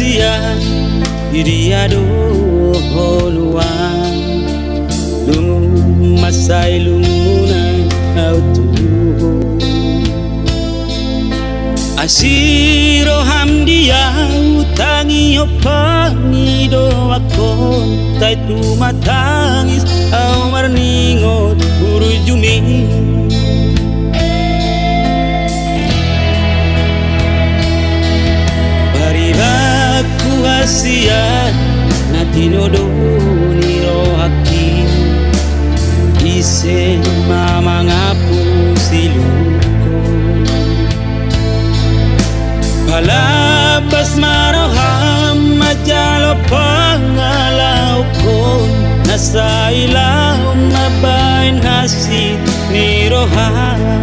hasia iriado holuan masai luna autu asiro hamdia utangi opani do akon tai tu matangis au marningot urujumi baribaku hasia natinodo niro haki ise mama ngapu siluko palabas maroham majalo pangalau ko nasa ilaw mabain hasit niroham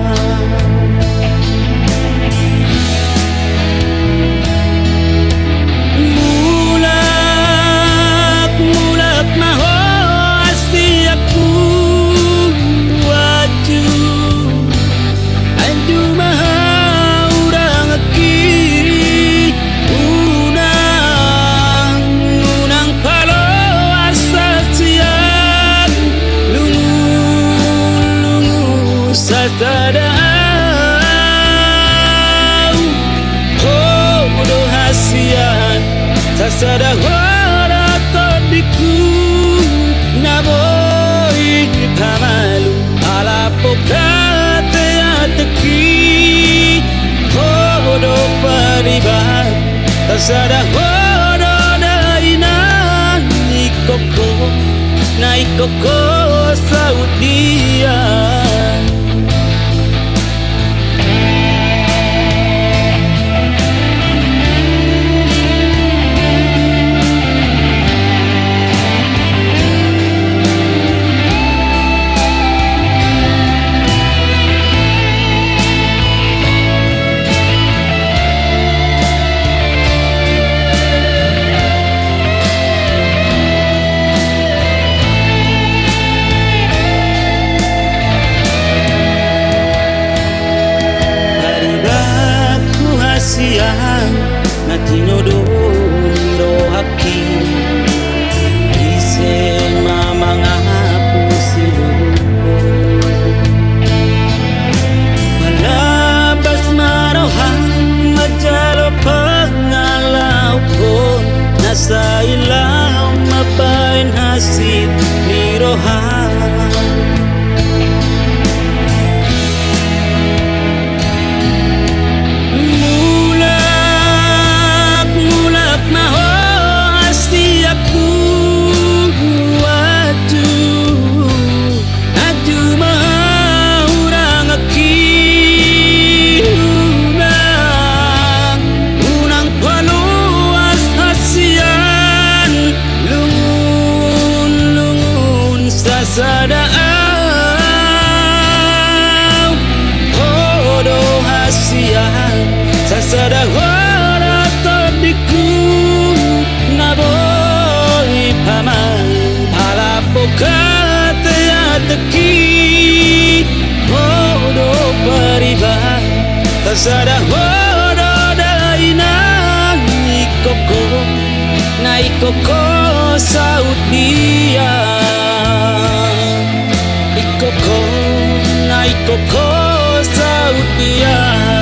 Sasada hora todiku naboi pamalu ala pokate ateki hodo paribat sasada hora dainan ikoko saudia natinodo niro haki ise mama ngapu siluko palabas maroham majalo pangalau ko nasa ilaw mabain hasit niroham sadaaw hodo hasia sasada hora todiku naboy paman ala pokate ateki hodo paribat sasada hora dainan ikoko saudia Ikoko Saudia.